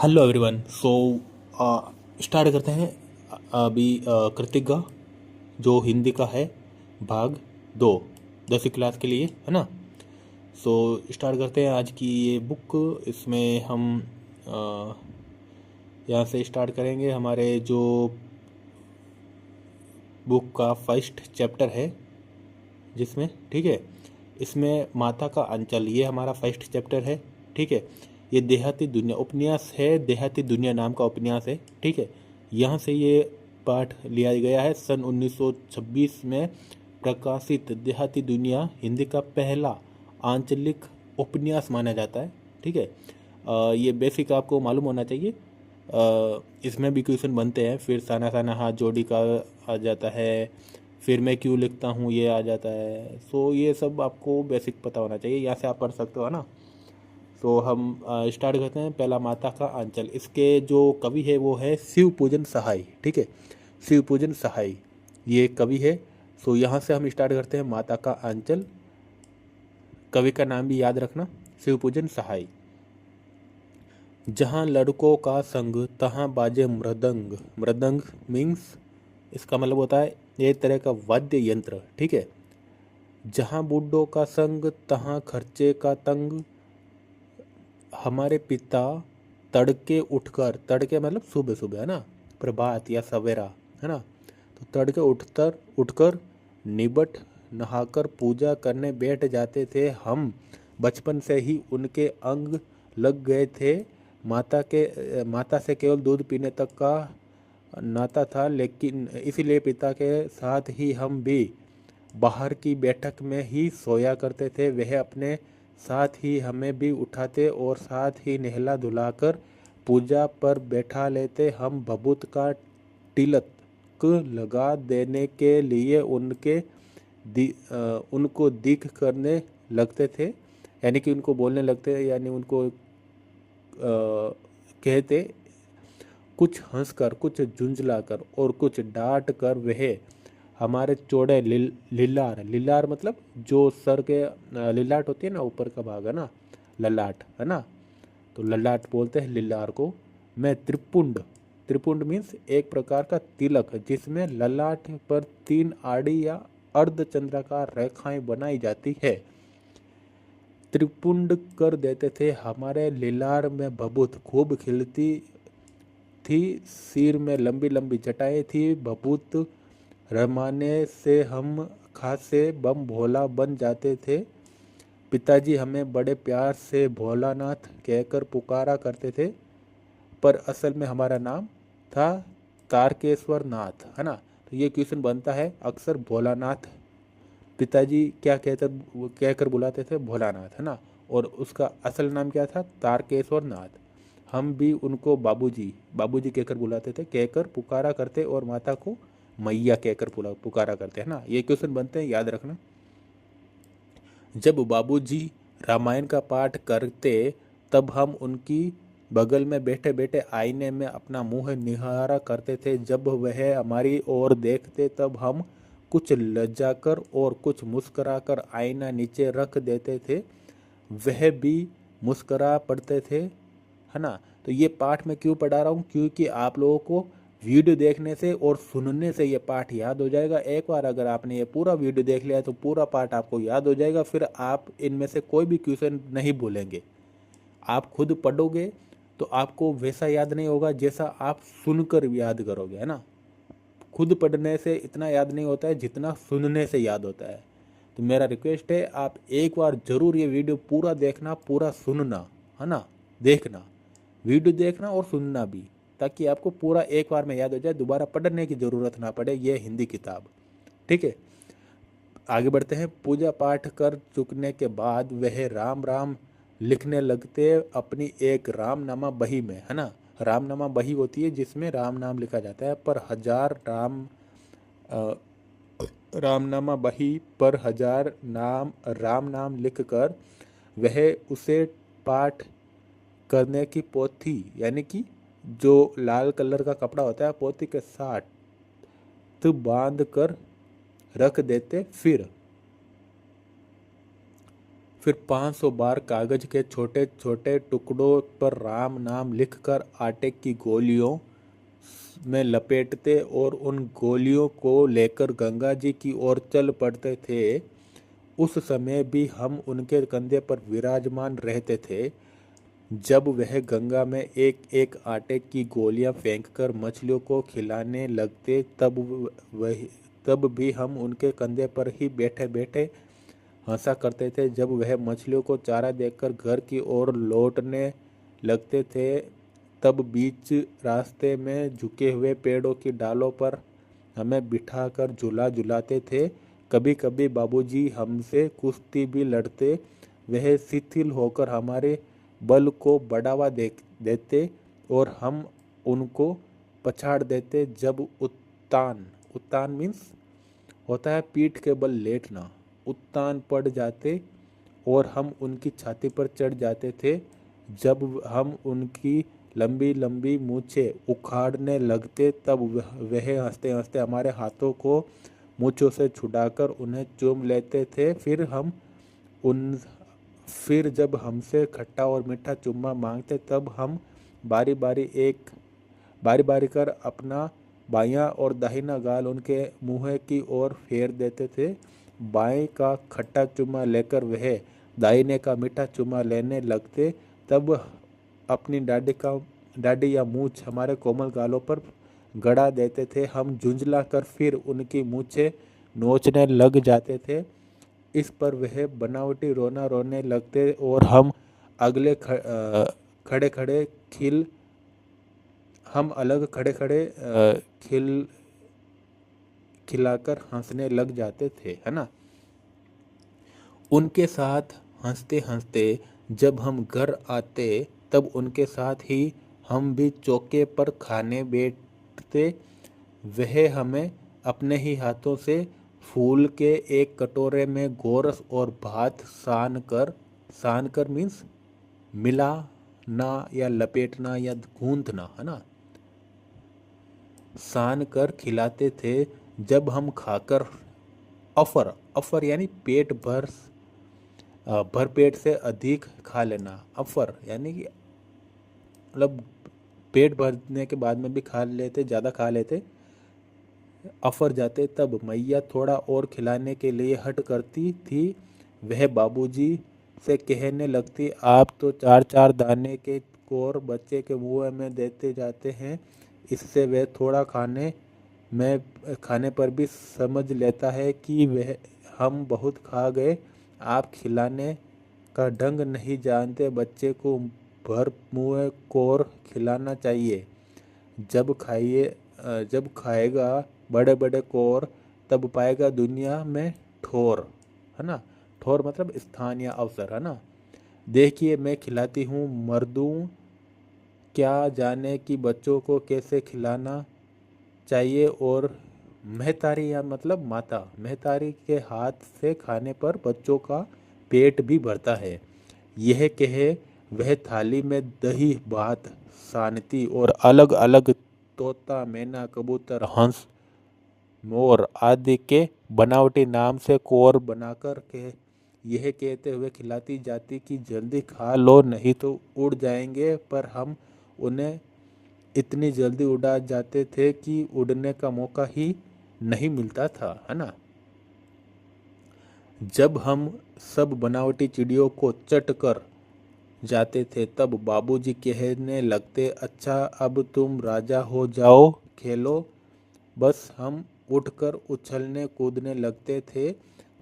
Hello everyone. Start करते हैं अभी कृतिका जो हिंदी का है भाग 2 10वीं क्लास के लिए, है ना। स्टार्ट करते हैं आज की ये बुक। इसमें हम यहाँ से स्टार्ट करेंगे। हमारे जो बुक का फर्स्ट चैप्टर है जिसमें, ठीक है, इसमें माता का अंचल, ये हमारा फर्स्ट चैप्टर है। ठीक है, ये देहाती दुनिया उपन्यास है, देहाती दुनिया नाम का उपन्यास है। ठीक है, यहाँ से ये पाठ लिया गया है। सन 1926 में प्रकाशित देहाती दुनिया हिंदी का पहला आंचलिक उपन्यास माना जाता है। ठीक है, ये बेसिक आपको मालूम होना चाहिए। इसमें भी क्वेश्चन बनते हैं। फिर साना साना हाथ जोड़ी का आ जाता है, फिर मैं क्यों लिखता हूँ ये आ जाता है। ये सब आपको बेसिक पता होना चाहिए, यहाँ से आप पढ़ सकते हो, है ना। हम स्टार्ट करते हैं। पहला माता का आंचल। इसके जो कवि है वो है शिव पूजन सहाय। ठीक है, शिव पूजन सहाय ये कवि है। यहाँ से हम स्टार्ट करते हैं माता का आंचल। कवि का नाम भी याद रखना, शिव पूजन सहाय। जहाँ लड़कों का संग तहाँ बाजे मृदंग। मृदंग मीन्स, इसका मतलब होता है एक तरह का वाद्य यंत्र। ठीक है, जहाँ बूढ़ों का संग तहाँ खर्चे का तंग। हमारे पिता तड़के उठकर, तड़के मतलब सुबह सुबह, है ना, प्रभात या सवेरा, है ना। तो तड़के उठकर उठकर निबट नहाकर पूजा करने बैठ जाते थे हम। बचपन से ही उनके अंग लग गए थे। माता से केवल दूध पीने तक का नाता था, लेकिन इसीलिए पिता के साथ ही हम भी बाहर की बैठक में ही सोया करते थे। वह अपने साथ ही हमें भी उठाते और साथ ही नहला धुलाकर पूजा पर बैठा लेते। हम भभूत का तिलक लगा देने के लिए उनको दिख करने लगते थे, यानी कि उनको बोलने लगते, यानी उनको कहते। कुछ हंसकर, कुछ झुंझलाकर और कुछ डांट कर वह हमारे चौड़े लिलार, लिलार मतलब जो सर के लिलाट होती है ना, ऊपर का भाग, है ना, ललाट, है ना। तो ललाट बोलते हैं लिलार को। मैं त्रिपुंड, त्रिपुंड मीन्स एक प्रकार का तिलक जिसमें ललाट पर 3 आड़ी या अर्धचंद्राकार रेखाएं बनाई जाती है, त्रिपुंड कर देते थे। हमारे लिलार में भभूत खूब खिलती थी, सिर में लंबी लंबी जटाएं थी। भभूत रमाने से हम खासे बम भोला बन जाते थे। पिताजी हमें बड़े प्यार से भोलानाथ कहकर पुकारा करते थे, पर असल में हमारा नाम था तारकेश्वर नाथ, है ना। तो ये क्वेश्चन बनता है अक्सर भोलानाथ। पिताजी क्या कहकर बुलाते थे, भोलानाथ, है ना। और उसका असल नाम क्या था, तारकेश्वर नाथ। हम भी उनको बाबूजी, बाबूजी कहकर बुलाते थे, कहकर पुकारा करते, और माता को मैया कहकर पुकारा करते, है ना। ये क्वेश्चन बनते हैं, याद रखना। जब बाबूजी रामायण का पाठ करते तब हम उनकी बगल में बैठे बैठे आईने में अपना मुंह निहारा करते थे। जब वह हमारी ओर देखते तब हम कुछ लज्जाकर और कुछ मुस्कुराकर आईना नीचे रख देते थे। वह भी मुस्कुरा पड़ते थे, है ना। तो ये पाठ मैं क्यों पढ़ा रहा हूँ, क्योंकि आप लोगों को वीडियो देखने से और सुनने से ये पाठ याद हो जाएगा। एक बार अगर आपने ये पूरा वीडियो देख लिया तो पूरा पाठ आपको याद हो जाएगा। फिर आप इनमें से कोई भी क्वेश्चन नहीं भूलेंगे। आप खुद पढ़ोगे तो आपको वैसा याद नहीं होगा जैसा आप सुनकर याद करोगे, है ना। खुद पढ़ने से इतना याद नहीं होता है जितना सुनने से याद होता है। तो मेरा रिक्वेस्ट है, आप एक बार जरूर ये वीडियो पूरा देखना, पूरा सुनना, है ना। देखना, वीडियो देखना और सुनना भी, ताकि आपको पूरा एक बार में याद हो जाए, दोबारा पढ़ने की ज़रूरत ना पड़े ये हिंदी किताब। ठीक है, आगे बढ़ते हैं। पूजा पाठ कर चुकने के बाद वह राम राम लिखने लगते अपनी एक रामनामा बही में, है ना। रामनामा बही होती है जिसमें राम नाम लिखा जाता है, पर हजार अ, रामनामा बही पर हजार राम नाम लिखकर वह उसे पाठ करने की पोथी, यानी कि जो लाल कलर का कपड़ा होता है, पोथी के साथ बांध कर रख देते। फिर 500 बार कागज के छोटे छोटे टुकड़ों पर राम नाम लिखकर आटे की गोलियों में लपेटते और उन गोलियों को लेकर गंगा जी की ओर चल पड़ते थे। उस समय भी हम उनके कंधे पर विराजमान रहते थे। जब वह गंगा में एक एक आटे की गोलियां फेंककर मछलियों को खिलाने लगते, तब भी हम उनके कंधे पर ही बैठे बैठे हंसा करते थे। जब वह मछलियों को चारा देकर घर की ओर लौटने लगते थे, तब बीच रास्ते में झुके हुए पेड़ों की डालों पर हमें बिठाकर झूला झुलाते थे। कभी कभी बाबूजी हमसे कुश्ती भी लड़ते। वह शिथिल होकर हमारे बल को बढ़ावा देते और हम उनको पछाड़ देते। जब उत्तान उत्तान मीन्स होता है पीठ के बल लेटना, उत्तान पड़ जाते और हम उनकी छाती पर चढ़ जाते थे। जब हम उनकी लंबी लंबी मूछें उखाड़ने लगते, तब वह हंसते हंसते हमारे हाथों को मूछों से छुड़ाकर उन्हें चूम लेते थे। फिर जब हमसे खट्टा और मीठा चुम्मा मांगते, तब हम बारी बारी कर अपना बायां और दाहिना गाल उनके मुंह की ओर फेर देते थे। बाएं का खट्टा चुम्मा लेकर वह दाहिने का मीठा चुम्मा लेने लगते। तब अपनी दाढ़ी या मूछ हमारे कोमल गालों पर गड़ा देते थे। हम झुंझला कर फिर उनकी मूछें नोचने लग जाते थे। इस पर वह बनावटी रोना रोने लगते और हम खड़े खड़े खिलाकर हंसने लग जाते थे, है ना। उनके साथ हंसते हंसते जब हम घर आते, तब उनके साथ ही हम भी चौके पर खाने बैठते। वह हमें अपने ही हाथों से फूल के एक कटोरे में गोरस और भात सान कर मीन्स मिलाना या लपेटना या गूंथना, है ना, सान कर खिलाते थे। जब हम खाकर अफर यानी भर पेट से अधिक खा लेना। अफर यानी कि मतलब पेट भरने के बाद में भी खा लेते, ज़्यादा खा लेते, अफर जाते, तब मैया थोड़ा और खिलाने के लिए हट करती थी। वह बाबूजी से कहने लगती, आप तो चार चार दाने के कोर बच्चे के मुंह में देते जाते हैं। इससे वह थोड़ा खाने पर भी समझ लेता है कि वह हम बहुत खा गए। आप खिलाने का ढंग नहीं जानते, बच्चे को भर मुंह कोर खिलाना चाहिए। जब खाएगा बड़े बड़े कोर, तब पाएगा दुनिया में ठोर, है ना। ठोर मतलब स्थान या अवसर, है ना। देखिए मैं खिलाती हूँ मर्दों, क्या जाने कि बच्चों को कैसे खिलाना चाहिए। और महतारी या मतलब माता, महतारी के हाथ से खाने पर बच्चों का पेट भी भरता है। यह कहे वह थाली में दही भात सानती और अलग अलग तोता मैना कबूतर हंस मोर आदि के बनावटी नाम से कोर बनाकर यह कहते हुए खिलाती जाती कि जल्दी खा लो नहीं तो उड़ जाएंगे। पर हम उन्हें इतनी जल्दी उड़ा जाते थे कि उड़ने का मौका ही नहीं मिलता था, है ना। जब हम सब बनावटी चिड़ियों को चट कर जाते थे, तब बाबूजी कहने लगते, अच्छा अब तुम राजा हो जाओ, खेलो। बस हम उठकर उछलने कूदने लगते थे।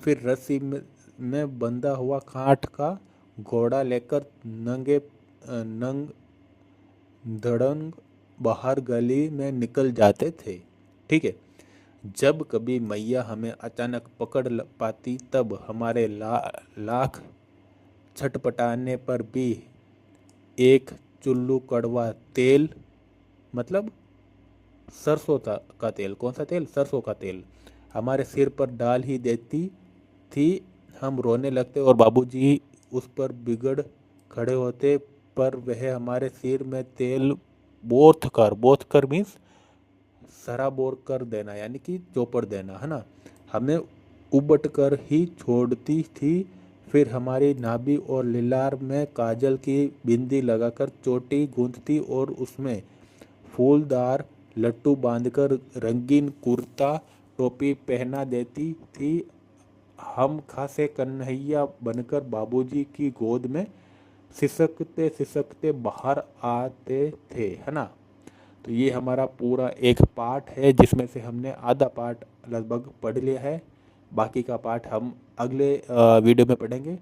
फिर रस्सी में बंधा हुआ काठ का घोड़ा लेकर नंग धड़ंग बाहर गली में निकल जाते थे। ठीक है। जब कभी मैया हमें अचानक पकड़ पाती, तब हमारे लाख छटपटाने पर भी एक चुल्लू कड़वा तेल, मतलब सरसों का तेल, कौन सा तेल, सरसों का तेल, हमारे सिर पर डाल ही देती थी। हम रोने लगते और बाबूजी उस पर बिगड़ खड़े होते, पर वह हमारे सिर में तेल बोथ कर मीन्स सराबोर कर देना यानी कि चौपड़ देना, है ना, हमें उबट कर ही छोड़ती थी। फिर हमारी नाभि और लीलार में काजल की बिंदी लगाकर चोटी गूंथती और उसमें फूलदार लट्टू बांधकर रंगीन कुर्ता टोपी पहना देती थी। हम खासे कन्हैया बनकर बाबूजी की गोद में सिसकते सिसकते बाहर आते थे, है ना। तो ये हमारा पूरा एक पार्ट है जिसमें से हमने आधा पार्ट लगभग पढ़ लिया है। बाकी का पार्ट हम अगले वीडियो में पढ़ेंगे।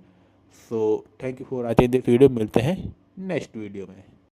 So thank you for watching this video. मिलते हैं नेक्स्ट वीडियो में।